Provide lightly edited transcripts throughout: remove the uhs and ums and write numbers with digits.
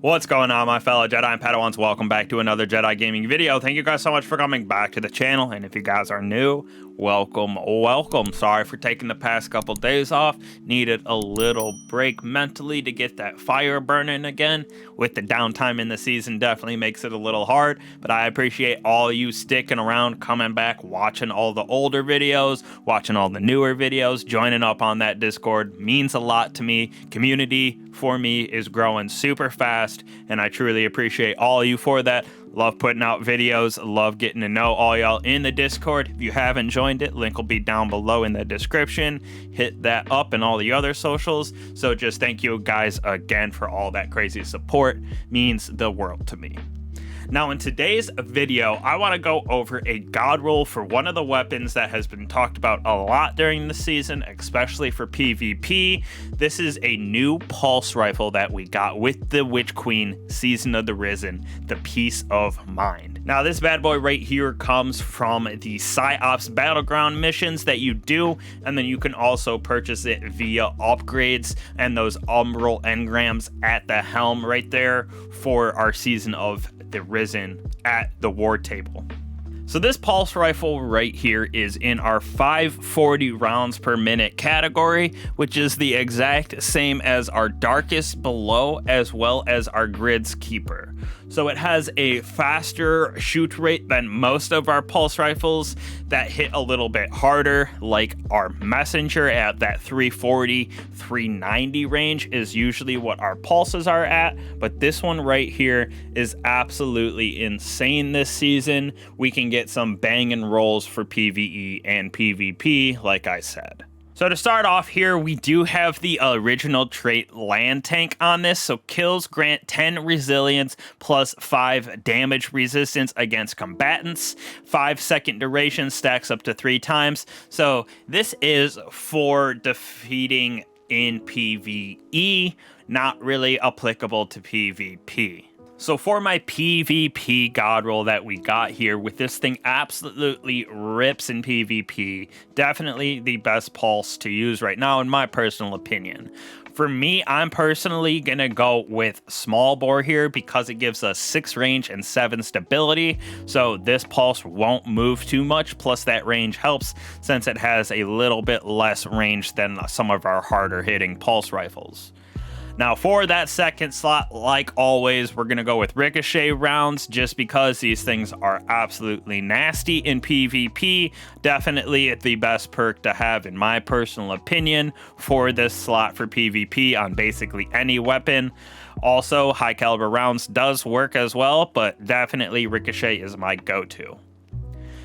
What's going on, my fellow Jedi and Padawans? Welcome back to another Jedi gaming video. Thank you guys so much for coming back to the channel, and if you guys are new, welcome. Sorry for taking the past couple days off. Needed a little break mentally to get that fire burning again. With the downtime in the season, definitely makes it a little hard, but I appreciate all you sticking around, coming back, watching all the older videos, watching all the newer videos, joining up on that Discord. Means a lot to me. Community for me is growing super fast, and I truly appreciate all you for that. Love putting out videos, love getting to know all y'all in the Discord. If you haven't joined it, link will be down below in the description. Hit that up and all the other socials. So just thank you guys again for all that crazy support. Means the world to me. Now in today's video, I want to go over a god roll for one of the weapons that has been talked about a lot during the season, especially for PvP. This is a new pulse rifle that we got with the Witch Queen Season of the Risen, the Peace of Mind. Now this bad boy right here comes from the PsyOps Battleground missions that you do, and then you can also purchase it via upgrades and those Umbral engrams at the helm right there for our Season of the Risen at the war table. So this pulse rifle right here is in our 540 rounds per minute category, which is the exact same as our Darkest Below as well as our Gridskeeper. So it has a faster shoot rate than most of our pulse rifles that hit a little bit harder, like our Messenger at that 340, 390 range is usually what our pulses are at, but this one right here is absolutely insane this season. We can get some banging rolls for PvE and PvP, like I said. So to start off here, we do have the original trait Land Tank on this. So kills grant 10 resilience plus 5 damage resistance against combatants. 5-second duration stacks up to 3 times. So this is for defeating in PvE, not really applicable to PvP. So for my PvP god roll that we got here, with this thing absolutely rips in PvP, definitely the best pulse to use right now in my personal opinion. For me, I'm personally gonna go with small bore here because it gives us 6 range and 7 stability, so this pulse won't move too much, plus that range helps since it has a little bit less range than some of our harder hitting pulse rifles. Now for that second slot, like always, we're going to go with ricochet rounds just because these things are absolutely nasty in PvP. Definitely the best perk to have in my personal opinion for this slot for PvP on basically any weapon. Also, high caliber rounds does work as well, but definitely ricochet is my go-to.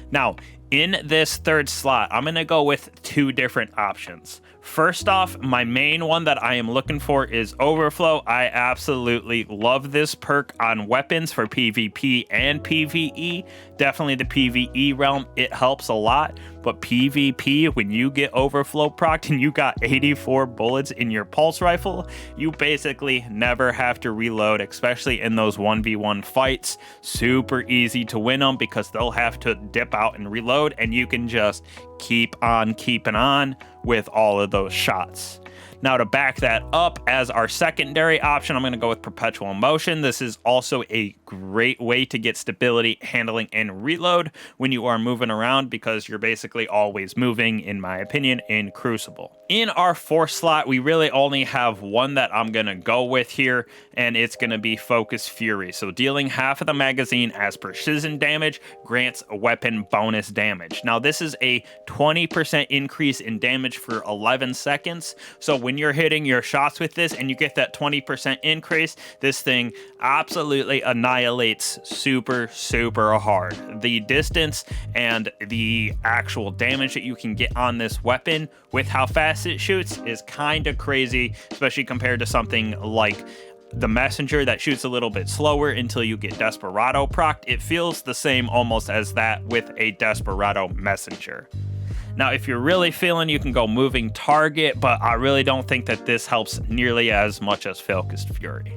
Now, in this third slot, I'm going to go with 2 different options. First off, my main one that I am looking for is Overflow. I absolutely love this perk on weapons for PvP and PvE. Definitely the PvE realm, it helps a lot. But PvP, when you get Overflow procced and you got 84 bullets in your pulse rifle, you basically never have to reload, especially in those 1v1 fights. Super easy to win them because they'll have to dip out and reload, and you can just keep on keeping on with all of those shots. Now to back that up as our secondary option, I'm going to go with Perpetual Motion. This is also a great way to get stability, handling, and reload when you are moving around because you're basically always moving, in my opinion, in Crucible. In our 4th slot, we really only have one that I'm going to go with here, and it's going to be Focus Fury. So dealing half of the magazine as precision damage grants a weapon bonus damage. Now this is a 20% increase in damage for 11 seconds. So when you're hitting your shots with this and you get that 20% increase, this thing absolutely annihilates super hard. The distance and the actual damage that you can get on this weapon with how fast it shoots is kind of crazy, especially compared to something like the Messenger that shoots a little bit slower until you get Desperado procced. It feels the same almost as that with a Desperado Messenger. Now, if you're really feeling, you can go Moving Target, but I really don't think that this helps nearly as much as Focused Fury.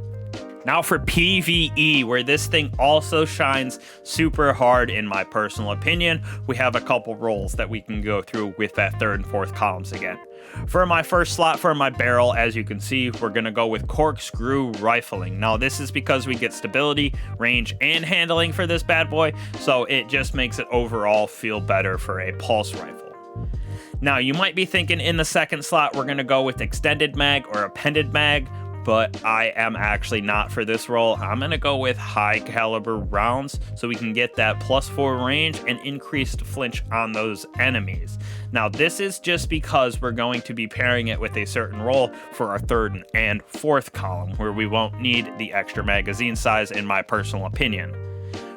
Now for PvE, where this thing also shines super hard in my personal opinion, we have a couple roles that we can go through with that third and fourth columns again. For my first slot for my barrel, as you can see, we're going to go with corkscrew rifling. Now this is because we get stability, range, and handling for this bad boy, so it just makes it overall feel better for a pulse rifle. Now you might be thinking in the second slot we're going to go with extended mag or appended mag, but I am actually not for this role. I'm going to go with high caliber rounds so we can get that +4 range and increased flinch on those enemies. Now this is just because we're going to be pairing it with a certain role for our third and fourth column, where we won't need the extra magazine size in my personal opinion.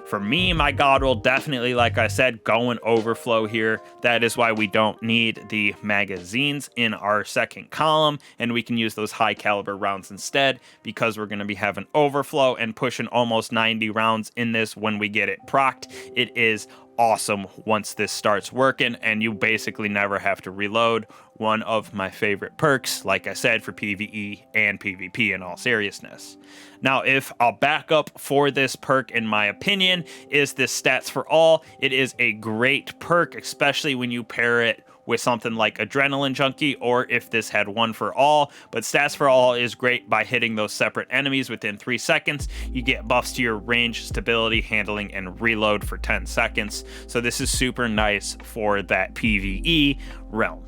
For me, my god roll definitely, like I said, going overflow here. That is why we don't need the magazines in our second column, and we can use those high caliber rounds instead, because we're going to be having overflow and pushing almost 90 rounds in this when we get it procced. It is awesome once this starts working, and you basically never have to reload. One of my favorite perks, like I said, for PvE and PvP in all seriousness. Now, if a backup for this perk, in my opinion, is this stats for all. It is a great perk, especially when you pair it with something like Adrenaline Junkie, or if this had one for all. But stats for all is great by hitting those separate enemies within 3 seconds. You get buffs to your range, stability, handling, and reload for 10 seconds. So this is super nice for that PvE realm.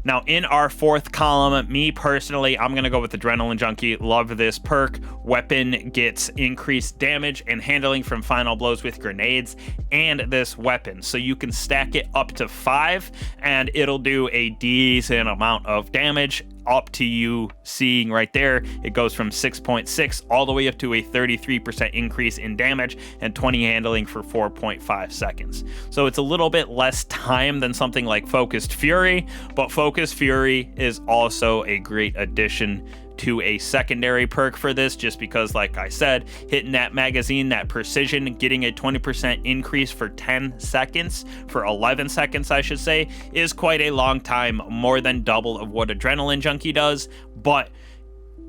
Now, in our fourth column, me personally, I'm going to go with Adrenaline Junkie. Love this perk. Weapon gets increased damage and handling from final blows with grenades and this weapon. So you can stack it up to 5 and it'll do a decent amount of damage. Up to you seeing right there, it goes from 6.6 all the way up to a 33% increase in damage and 20 handling for 4.5 seconds. So it's a little bit less time than something like Focused Fury, but Focused Fury is also a great addition to a secondary perk for this, just because, like I said, hitting that magazine, that precision, getting a 20% increase for 10 seconds, for 11 seconds I should say, is quite a long time, more than double of what Adrenaline Junkie does, but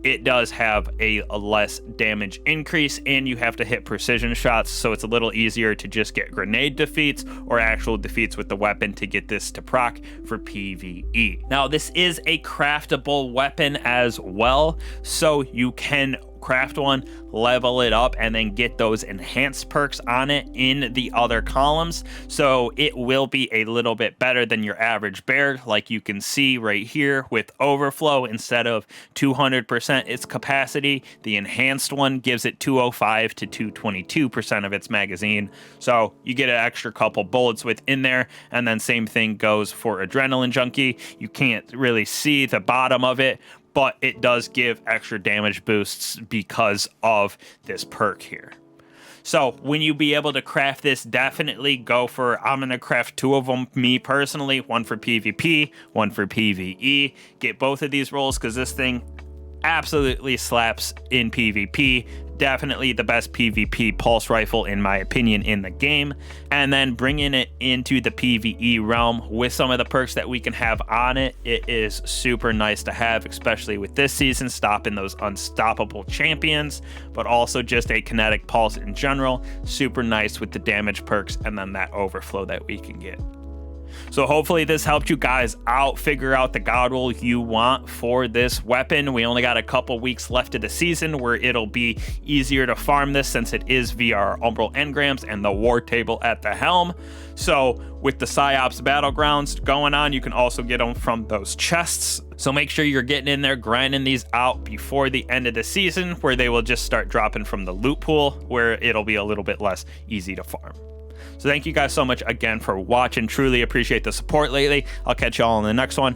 it does have a less damage increase, and you have to hit precision shots, so it's a little easier to just get grenade defeats or actual defeats with the weapon to get this to proc for PvE. Now, this is a craftable weapon as well, so you can craft one, level it up, and then get those enhanced perks on it in the other columns. So it will be a little bit better than your average bear, like you can see right here with overflow. Instead of 200% its capacity, the enhanced one gives it 205 to 222% of its magazine. So you get an extra couple bullets within there, and then same thing goes for Adrenaline Junkie. You can't really see the bottom of it, but it does give extra damage boosts because of this perk here. So when you be able to craft this, definitely go for, I'm going to craft 2 of them, me personally, one for PvP, one for PvE. Get both of these rolls because this thing absolutely slaps in PvP. Definitely the best PvP pulse rifle in my opinion in the game, and then bringing it into the PvE realm with some of the perks that we can have on it. It is super nice to have, especially with this season, stopping those unstoppable champions, but also just a kinetic pulse in general. Super nice with the damage perks and then that overflow that we can get. So hopefully this helped you guys out, figure out the god roll you want for this weapon. We only got a couple weeks left of the season where it'll be easier to farm this, since it is via our Umbral engrams and the war table at the helm. So with the Psyops battlegrounds going on, you can also get them from those chests. So make sure you're getting in there, grinding these out before the end of the season, where they will just start dropping from the loot pool, where it'll be a little bit less easy to farm. So thank you guys so much again for watching. Truly appreciate the support lately. I'll catch y'all in the next one.